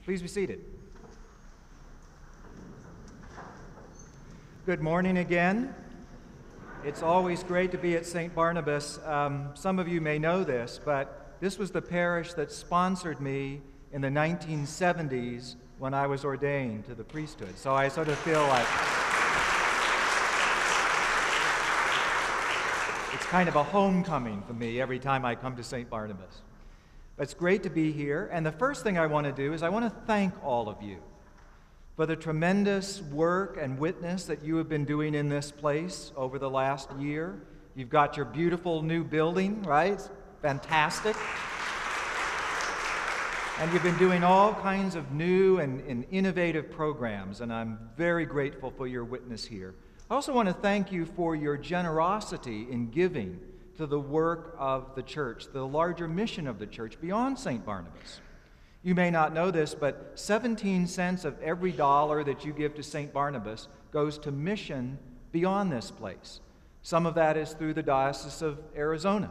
Please be seated. Good morning again. It's always great to be at St. Barnabas. Some of you may know this, but this was the parish that sponsored me in the 1970s when I was ordained to the priesthood. So I sort of feel like it's kind of a homecoming for me every time I come to St. Barnabas. But it's great to be here, and the first thing I want to do is I want to thank all of you for the tremendous work and witness that you have been doing in this place over the last year. You've got your beautiful new building, right? Fantastic. And you've been doing all kinds of new and innovative programs, and I'm very grateful for your witness here. I also want to thank you for your generosity in giving to the work of the church, the larger mission of the church beyond St. Barnabas. You may not know this, but 17 cents of every dollar that you give to St. Barnabas goes to mission beyond this place. Some of that is through the Diocese of Arizona.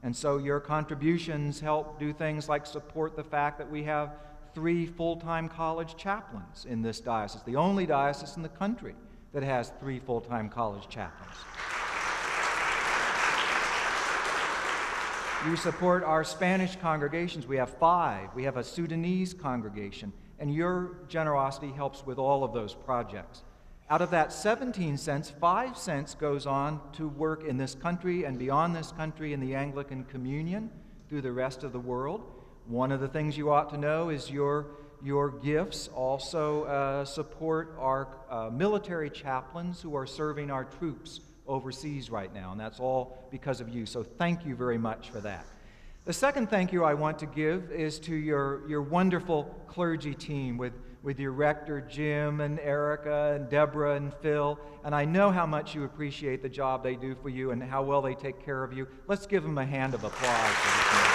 And so your contributions help do things like support the fact that we have 3 full-time college chaplains in this diocese, the only diocese in the country that has 3 full-time college chaplains. You support our Spanish congregations. We have 5. We have a Sudanese congregation, and your generosity helps with all of those projects. Out of that 17 cents, 5 cents goes on to work in this country and beyond this country in the Anglican Communion through the rest of the world. One of the things you ought to know is your gifts also support our military chaplains who are serving our troops overseas right now, and that's all because of you. So thank you very much for that. The second thank you I want to give is to your wonderful clergy team with your rector Jim and Erica and Deborah and Phil, and I know how much you appreciate the job they do for you and how well they take care of you. Let's give them a hand of applause for this morning.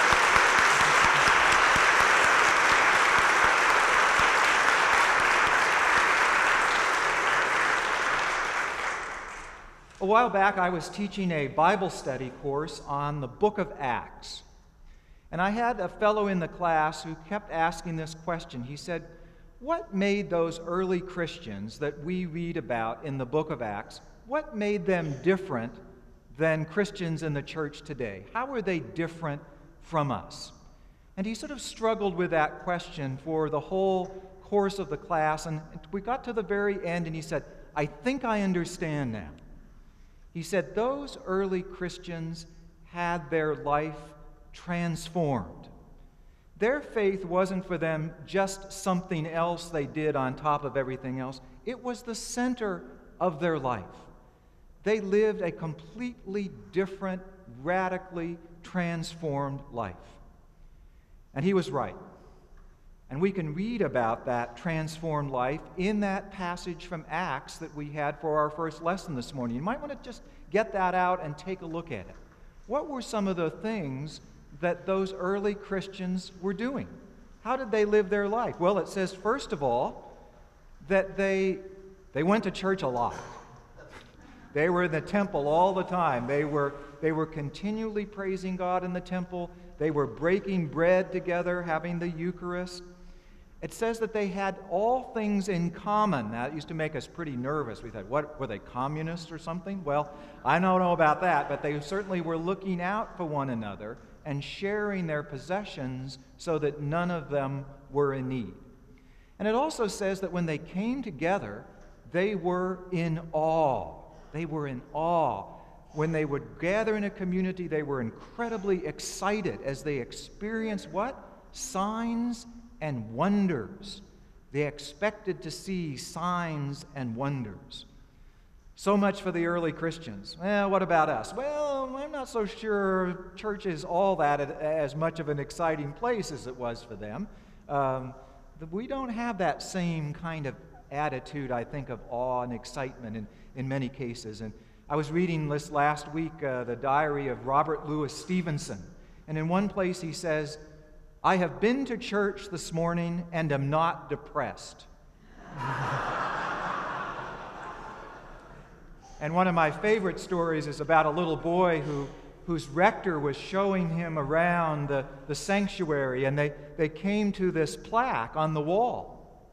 A while back, I was teaching a Bible study course on the book of Acts. And I had a fellow in the class who kept asking this question. He said, what made those early Christians that we read about in the book of Acts, what made them different than Christians in the church today? How were they different from us? And he sort of struggled with that question for the whole course of the class. And we got to the very end, and he said, I think I understand now. He said those early Christians had their life transformed. Their faith wasn't for them just something else they did on top of everything else. It was the center of their life. They lived a completely different, radically transformed life. And he was right. And we can read about that transformed life in that passage from Acts that we had for our first lesson this morning. You might want to just get that out and take a look at it. What were some of the things that those early Christians were doing? How did they live their life? Well, it says, first of all, that they went to church a lot. They were in the temple all the time. They were continually praising God in the temple. They were breaking bread together, having the Eucharist. It says that they had all things in common. That used to make us pretty nervous. We thought, what, were they communists or something? Well, I don't know about that, but they certainly were looking out for one another and sharing their possessions so that none of them were in need. And it also says that when they came together, they were in awe. They were in awe. When they would gather in a community, they were incredibly excited as they experienced what? Signs and wonders. They expected to see signs and wonders. So much for the early Christians. Well, what about us? Well, I'm not so sure church is all that as much of an exciting place as it was for them. We don't have that same kind of attitude, I think, of awe and excitement in many cases. And I was reading this last week, the diary of Robert Louis Stevenson. And in one place he says, I have been to church this morning and am not depressed. And one of my favorite stories is about a little boy who whose rector was showing him around the sanctuary, and they came to this plaque on the wall.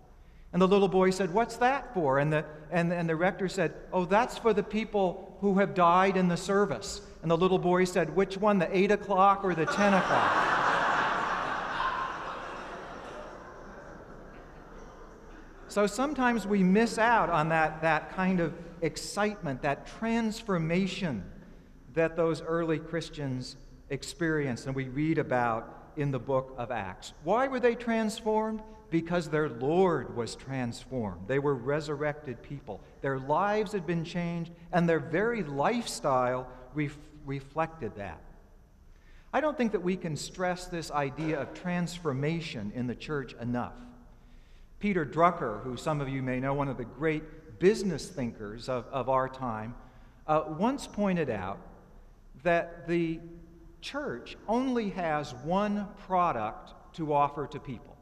And the little boy said, "What's that for?" And the rector said, "Oh, that's for the people who have died in the service." And the little boy said, "Which one, the 8 o'clock or the 10 o'clock?" So sometimes we miss out on that kind of excitement, that transformation that those early Christians experienced and we read about in the book of Acts. Why were they transformed? Because their Lord was transformed. They were resurrected people. Their lives had been changed, and their very lifestyle reflected that. I don't think that we can stress this idea of transformation in the church enough. Peter Drucker, who some of you may know, one of the great business thinkers of our time, once pointed out that the church only has one product to offer to people,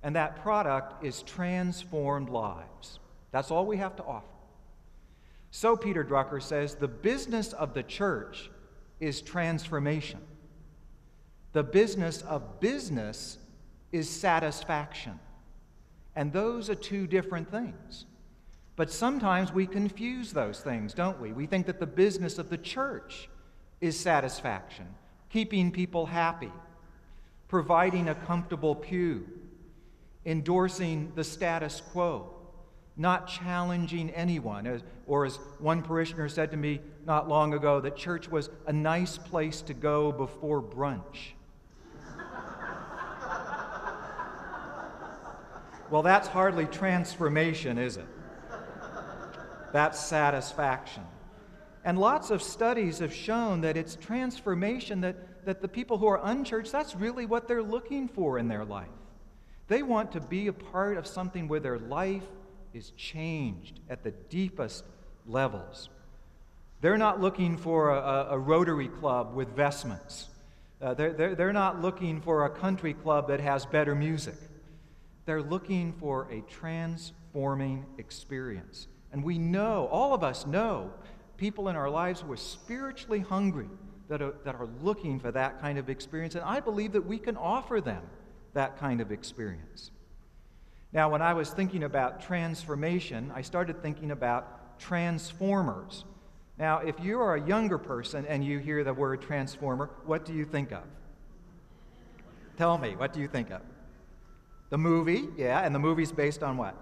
and that product is transformed lives. That's all we have to offer. So Peter Drucker says, the business of the church is transformation. The business of business is satisfaction. And those are two different things. But sometimes we confuse those things, don't we? We think that the business of the church is satisfaction, keeping people happy, providing a comfortable pew, endorsing the status quo, not challenging anyone. Or as one parishioner said to me not long ago, that church was a nice place to go before brunch. Well, that's hardly transformation, is it? That's satisfaction. And lots of studies have shown that it's transformation that the people who are unchurched, that's really what they're looking for in their life. They want to be a part of something where their life is changed at the deepest levels. They're not looking for a Rotary Club with vestments. They're not looking for a country club that has better music. They're looking for a transforming experience. And we know, all of us know, people in our lives who are spiritually hungry, that are looking for that kind of experience. And I believe that we can offer them that kind of experience. Now, when I was thinking about transformation, I started thinking about transformers. Now, if you are a younger person and you hear the word transformer, what do you think of? Tell me, what do you think of? The movie, yeah, and the movie's based on what?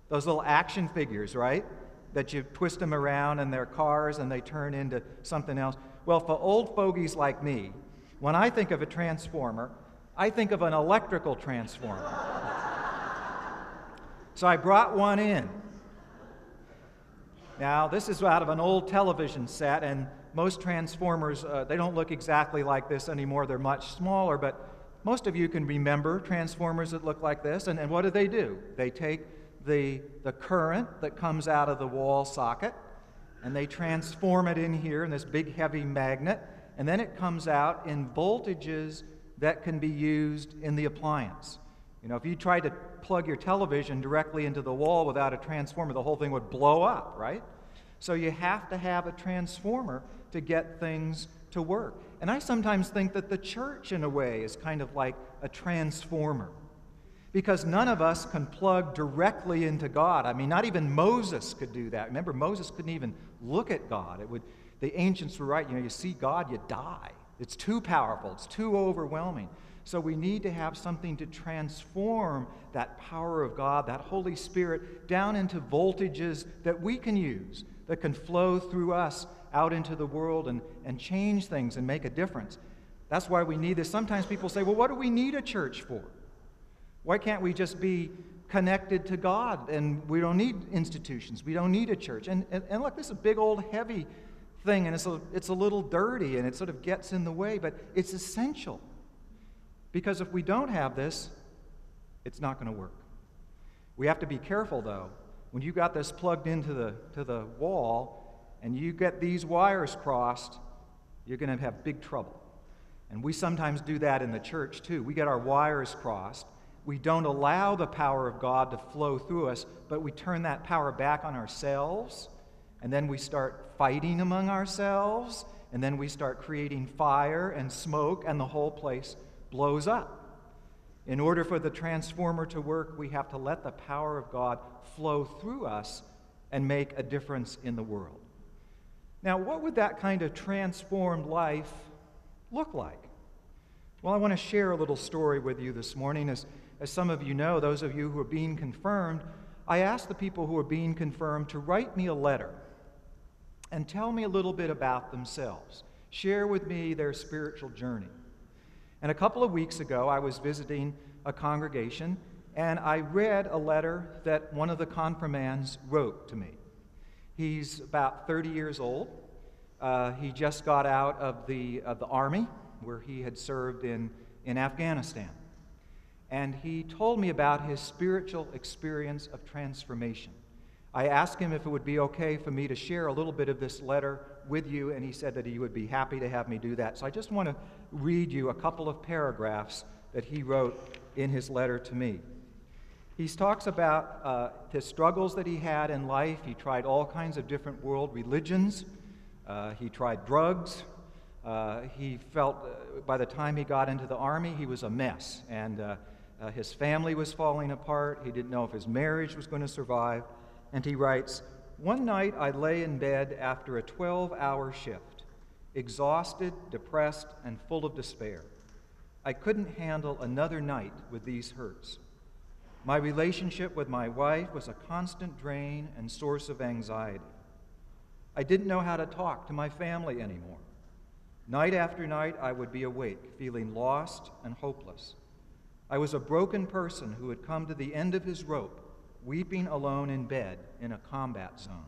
Those little action figures, right? That you twist them around and they're cars and they turn into something else. Well, for old fogies like me, when I think of a transformer, I think of an electrical transformer. So I brought one in. Now, this is out of an old television set, and most transformers, they don't look exactly like this anymore. They're much smaller, but most of you can remember transformers that look like this, and what do? They take the current that comes out of the wall socket, and they transform it in here in this big heavy magnet, and then it comes out in voltages that can be used in the appliance. You know, if you tried to plug your television directly into the wall without a transformer, the whole thing would blow up, right? So you have to have a transformer to get things to work. And I sometimes think that the church, in a way, is kind of like a transformer. Because none of us can plug directly into God. I mean, not even Moses could do that. Remember, Moses couldn't even look at God. The ancients were right. You know, you see God, you die. It's too powerful. It's too overwhelming. So we need to have something to transform that power of God, that Holy Spirit, down into voltages that we can use, that can flow through us out into the world and change things and make a difference. That's why we need this. Sometimes people say, well, what do we need a church for? Why can't we just be connected to God? And we don't need institutions. We don't need a church. And look, this is a big old heavy thing, and it's a little dirty, and it sort of gets in the way, but it's essential. Because if we don't have this, it's not going to work. We have to be careful, though. When you got this plugged into the wall, and you get these wires crossed, you're going to have big trouble. And we sometimes do that in the church, too. We get our wires crossed. We don't allow the power of God to flow through us, but we turn that power back on ourselves, and then we start fighting among ourselves, and then we start creating fire and smoke, and the whole place blows up. In order for the transformer to work, we have to let the power of God flow through us and make a difference in the world. Now, what would that kind of transformed life look like? Well, I want to share a little story with you this morning. As some of you know, those of you who are being confirmed, I asked the people who are being confirmed to write me a letter and tell me a little bit about themselves. Share with me their spiritual journey. And a couple of weeks ago, I was visiting a congregation, and I read a letter that one of the confirmands wrote to me. He's about 30 years old. He just got out of the Army, where he had served in Afghanistan. And he told me about his spiritual experience of transformation. I asked him if it would be okay for me to share a little bit of this letter with you, and he said that he would be happy to have me do that. So I just want to read you a couple of paragraphs that he wrote in his letter to me. He talks about the struggles that he had in life. He tried all kinds of different world religions. He tried drugs. He felt by the time he got into the Army, he was a mess. And his family was falling apart. He didn't know if his marriage was going to survive. And he writes, "One night I lay in bed after a 12-hour shift, exhausted, depressed, and full of despair. I couldn't handle another night with these hurts. My relationship with my wife was a constant drain and source of anxiety. I didn't know how to talk to my family anymore. Night after night, I would be awake, feeling lost and hopeless. I was a broken person who had come to the end of his rope, weeping alone in bed in a combat zone.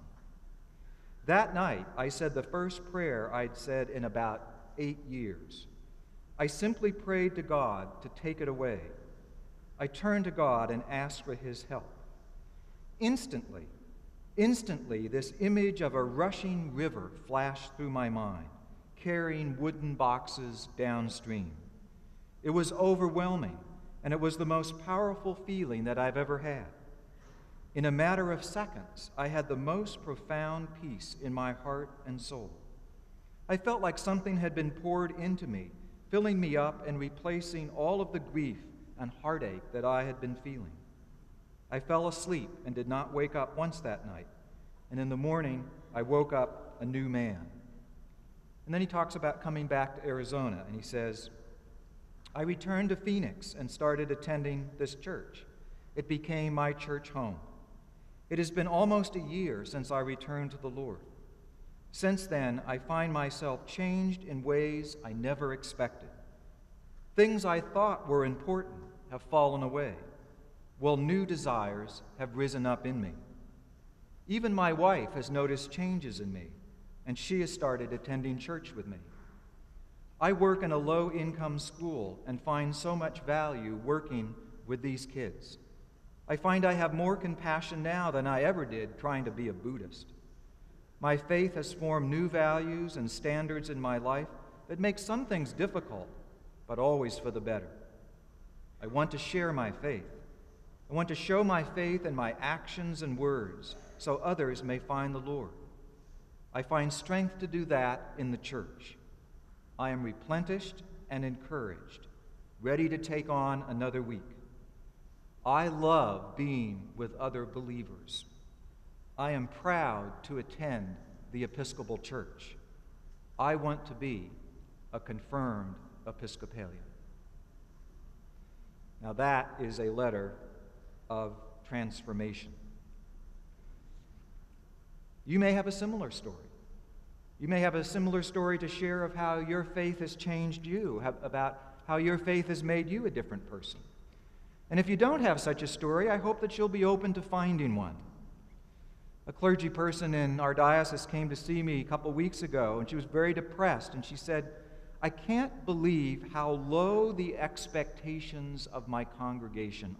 That night, I said the first prayer I'd said in about 8 years. I simply prayed to God to take it away. I turned to God and asked for his help. Instantly, this image of a rushing river flashed through my mind, carrying wooden boxes downstream. It was overwhelming, and it was the most powerful feeling that I've ever had. In a matter of seconds, I had the most profound peace in my heart and soul. I felt like something had been poured into me, filling me up and replacing all of the grief and heartache that I had been feeling. I fell asleep and did not wake up once that night, and in the morning, I woke up a new man." And then he talks about coming back to Arizona, and he says, "I returned to Phoenix and started attending this church. It became my church home. It has been almost a year since I returned to the Lord. Since then, I find myself changed in ways I never expected. Things I thought were important have fallen away, while new desires have risen up in me. Even my wife has noticed changes in me, and she has started attending church with me. I work in a low-income school and find so much value working with these kids. I find I have more compassion now than I ever did trying to be a Buddhist. My faith has formed new values and standards in my life that make some things difficult, but always for the better. I want to share my faith. I want to show my faith in my actions and words so others may find the Lord. I find strength to do that in the church. I am replenished and encouraged, ready to take on another week. I love being with other believers. I am proud to attend the Episcopal Church. I want to be a confirmed Episcopalian." Now that is a letter of transformation. You may have a similar story. You may have a similar story to share of how your faith has changed you, about how your faith has made you a different person. And if you don't have such a story, I hope that you'll be open to finding one. A clergy person in our diocese came to see me a couple weeks ago, and she was very depressed, and she said, "I can't believe how low the expectations of my congregation